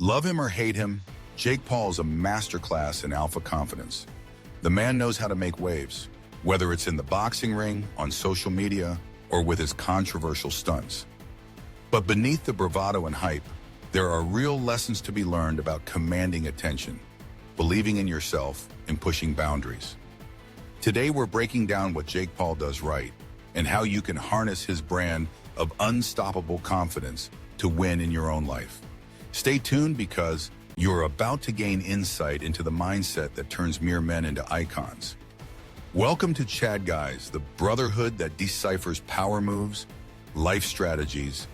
Love him or hate him, Jake Paul is a masterclass in alpha confidence. The man knows how to make waves, whether it's in the boxing ring, on social media, or with his controversial stunts. But beneath the bravado and hype, there are real lessons to be learned about commanding attention, believing in yourself, and pushing boundaries. Today we're breaking down what Jake Paul does right and how you can harness his brand of unstoppable confidence to win in your own life. Stay tuned because you're about to gain insight into the mindset that turns mere men into icons. Welcome to Chad Guys, the brotherhood that deciphers power moves, life strategies,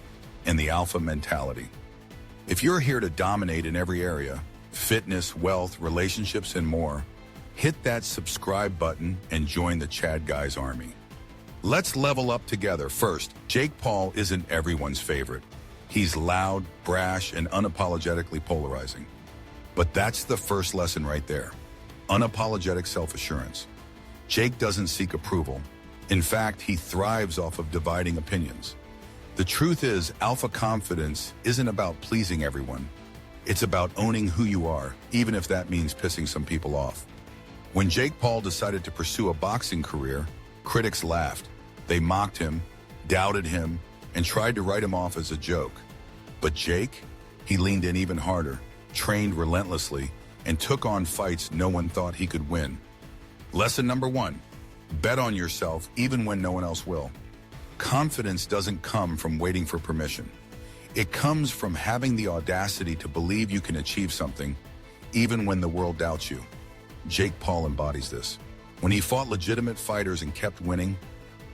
and the alpha mentality. If you're here to dominate in every area, fitness, wealth, relationships, and more, hit that subscribe button and join the Chad Guys army. Let's level up together. First, Jake Paul isn't everyone's favorite. He's loud, brash, and unapologetically polarizing. But that's the first lesson right there. Unapologetic self-assurance. Jake doesn't seek approval. In fact, he thrives off of dividing opinions. The truth is, alpha confidence isn't about pleasing everyone. It's about owning who you are, even if that means pissing some people off. When Jake Paul decided to pursue a boxing career, critics laughed. They mocked him, doubted him, and tried to write him off as a joke. But Jake, he leaned in even harder, trained relentlessly, and took on fights no one thought he could win. Lesson number 1, bet on yourself even when no one else will. Confidence doesn't come from waiting for permission. It comes from having the audacity to believe you can achieve something, even when the world doubts you. Jake Paul embodies this. When he fought legitimate fighters and kept winning,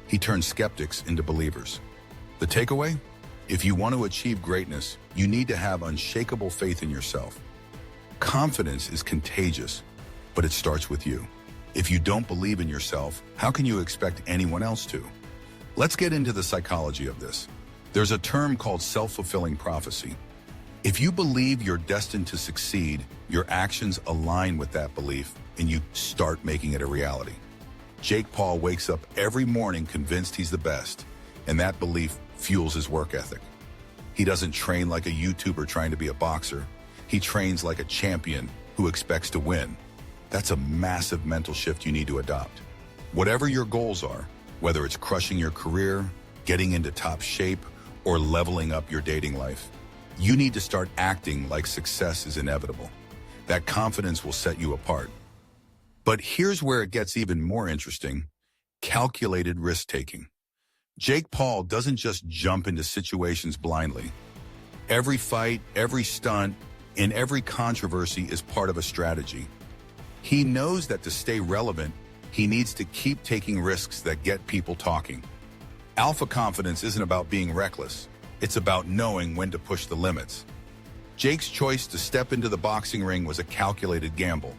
he turned skeptics into believers. The takeaway? If you want to achieve greatness, you need to have unshakable faith in yourself. Confidence is contagious, but it starts with you. If you don't believe in yourself, how can you expect anyone else to? Let's get into the psychology of this. There's a term called self-fulfilling prophecy. If you believe you're destined to succeed, your actions align with that belief and you start making it a reality. Jake Paul wakes up every morning convinced he's the best, and that belief fuels his work ethic. He doesn't train like a YouTuber trying to be a boxer. He trains like a champion who expects to win. That's a massive mental shift you need to adopt. Whatever your goals are, whether it's crushing your career, getting into top shape, or leveling up your dating life, you need to start acting like success is inevitable. That confidence will set you apart. But here's where it gets even more interesting: calculated risk-taking. Jake Paul doesn't just jump into situations blindly. Every fight, every stunt, and every controversy is part of a strategy. He knows that to stay relevant, he needs to keep taking risks that get people talking. Alpha confidence isn't about being reckless. It's about knowing when to push the limits. Jake's choice to step into the boxing ring was a calculated gamble.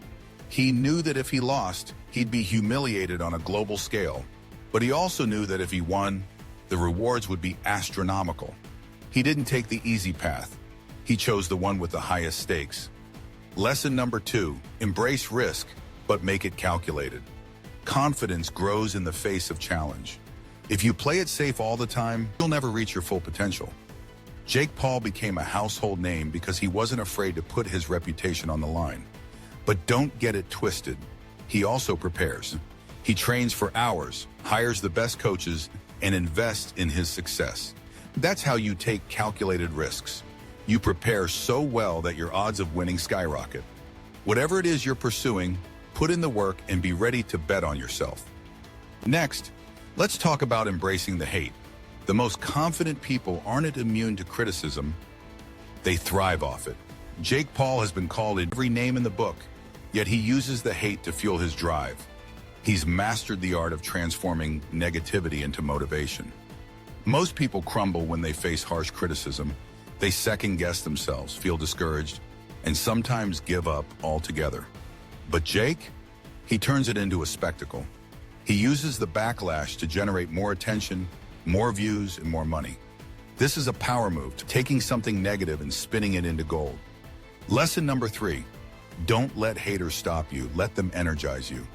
He knew that if he lost, he'd be humiliated on a global scale. But he also knew that if he won, the rewards would be astronomical. He didn't take the easy path. He chose the one with the highest stakes. Lesson number 2, embrace risk, but make it calculated. Confidence grows in the face of challenge. If you play it safe all the time, you'll never reach your full potential. Jake Paul became a household name because he wasn't afraid to put his reputation on the line. But don't get it twisted. He also prepares. He trains for hours, hires the best coaches, and invests in his success. That's how you take calculated risks. You prepare so well that your odds of winning skyrocket. Whatever it is you're pursuing, put in the work and be ready to bet on yourself. Next, let's talk about embracing the hate. The most confident people aren't immune to criticism. They thrive off it. Jake Paul has been called every name in the book, yet he uses the hate to fuel his drive. He's mastered the art of transforming negativity into motivation. Most people crumble when they face harsh criticism. They second-guess themselves, feel discouraged, and sometimes give up altogether. But Jake, he turns it into a spectacle. He uses the backlash to generate more attention, more views, and more money. This is a power move, taking something negative and spinning it into gold. Lesson number 3, don't let haters stop you, let them energize you.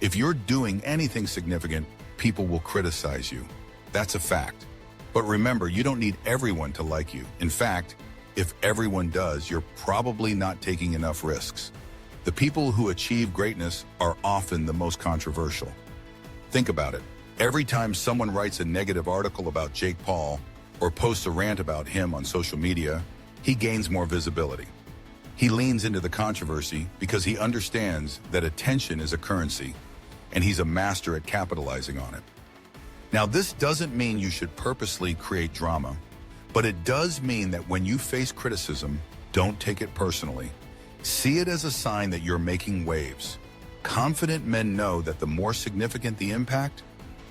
If you're doing anything significant, people will criticize you. That's a fact. But remember, you don't need everyone to like you. In fact, If everyone does, you're probably not taking enough risks. The people who achieve greatness are often the most controversial. Think about it. Every time someone writes a negative article about Jake Paul or posts a rant about him on social media, he gains more visibility. He leans into the controversy because he understands that attention is a currency, and he's a master at capitalizing on it. Now, this doesn't mean you should purposely create drama, but it does mean that when you face criticism, don't take it personally. See it as a sign that you're making waves. Confident men know that the more significant the impact,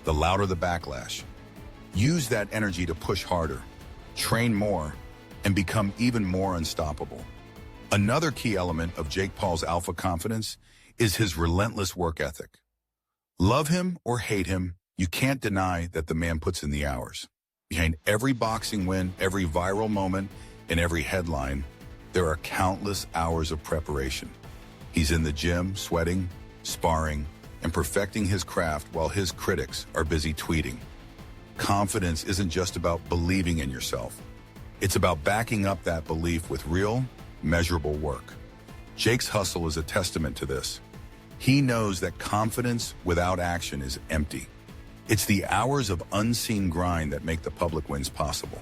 the louder the backlash. Use that energy to push harder, train more, and become even more unstoppable. Another key element of Jake Paul's alpha confidence is his relentless work ethic. Love him or hate him, you can't deny that the man puts in the hours. Behind every boxing win, every viral moment, and every headline, there are countless hours of preparation. He's in the gym, sweating, sparring, and perfecting his craft while his critics are busy tweeting. Confidence isn't just about believing in yourself. It's about backing up that belief with real, measurable work. Jake's hustle is a testament to this. He knows that confidence without action is empty. It's the hours of unseen grind that make the public wins possible.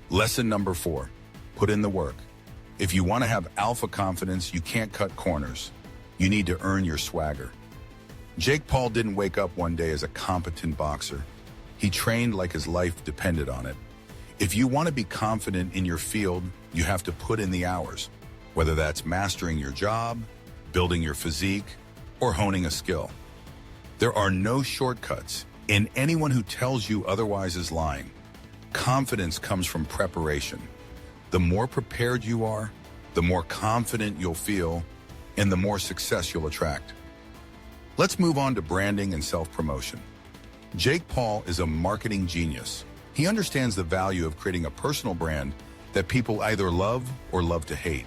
Lesson number 4, put in the work. If you want to have alpha confidence, you can't cut corners. You need to earn your swagger. Jake Paul didn't wake up one day as a competent boxer. He trained like his life depended on it. If you want to be confident in your field, you have to put in the hours, whether that's mastering your job, building your physique, or honing a skill. There are no shortcuts, and anyone who tells you otherwise is lying. Confidence comes from preparation. The more prepared you are, the more confident you'll feel, and the more success you'll attract. Let's move on to branding and self-promotion. Jake Paul is a marketing genius. He understands the value of creating a personal brand that people either love or love to hate.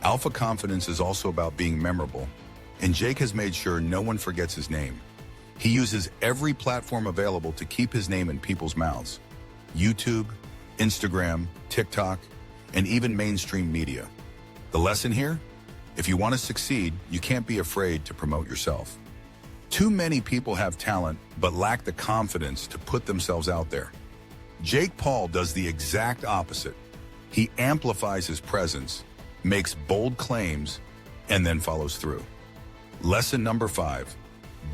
Alpha confidence is also about being memorable, and Jake has made sure no one forgets his name. He uses every platform available to keep his name in people's mouths. YouTube, Instagram, TikTok, and even mainstream media. The lesson here? If you want to succeed, you can't be afraid to promote yourself. Too many people have talent, but lack the confidence to put themselves out there. Jake Paul does the exact opposite. He amplifies his presence, makes bold claims, and then follows through. Lesson number 5,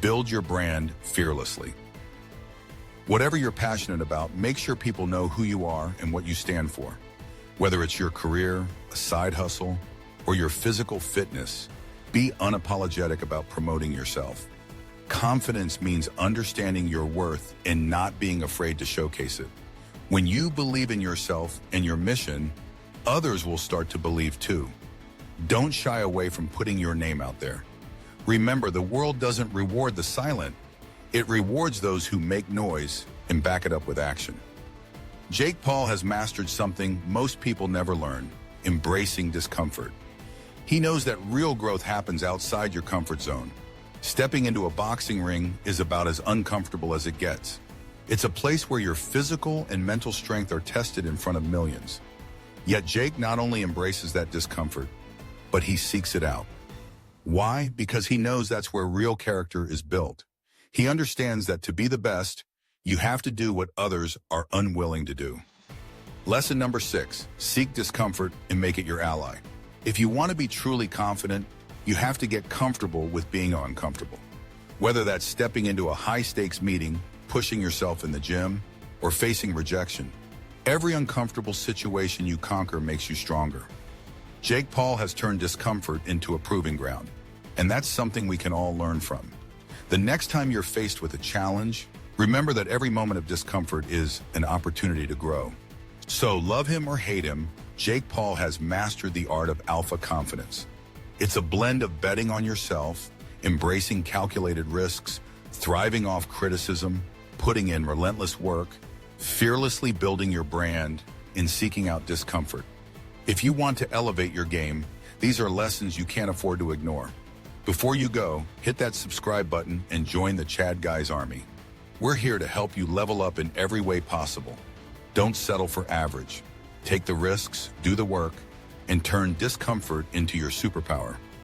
build your brand fearlessly. Whatever you're passionate about, make sure people know who you are and what you stand for. Whether it's your career, a side hustle, or your physical fitness, be unapologetic about promoting yourself. Confidence means understanding your worth and not being afraid to showcase it. When you believe in yourself and your mission, others will start to believe too. Don't shy away from putting your name out there. Remember, the world doesn't reward the silent. It rewards those who make noise and back it up with action. Jake Paul has mastered something most people never learn: embracing discomfort. He knows that real growth happens outside your comfort zone. Stepping into a boxing ring is about as uncomfortable as it gets. It's a place where your physical and mental strength are tested in front of millions. Yet Jake not only embraces that discomfort, but he seeks it out. Why? Because he knows that's where real character is built. He understands that to be the best, you have to do what others are unwilling to do. Lesson number 6, seek discomfort and make it your ally. If you want to be truly confident, you have to get comfortable with being uncomfortable. Whether that's stepping into a high-stakes meeting, pushing yourself in the gym, or facing rejection, every uncomfortable situation you conquer makes you stronger. Jake Paul has turned discomfort into a proving ground, and that's something we can all learn from. The next time you're faced with a challenge, remember that every moment of discomfort is an opportunity to grow. So love him or hate him, Jake Paul has mastered the art of alpha confidence. It's a blend of betting on yourself, embracing calculated risks, thriving off criticism, putting in relentless work, fearlessly building your brand, and seeking out discomfort. If you want to elevate your game, these are lessons you can't afford to ignore. Before you go, hit that subscribe button and join the Chad Guys Army. We're here to help you level up in every way possible. Don't settle for average. Take the risks, do the work, and turn discomfort into your superpower.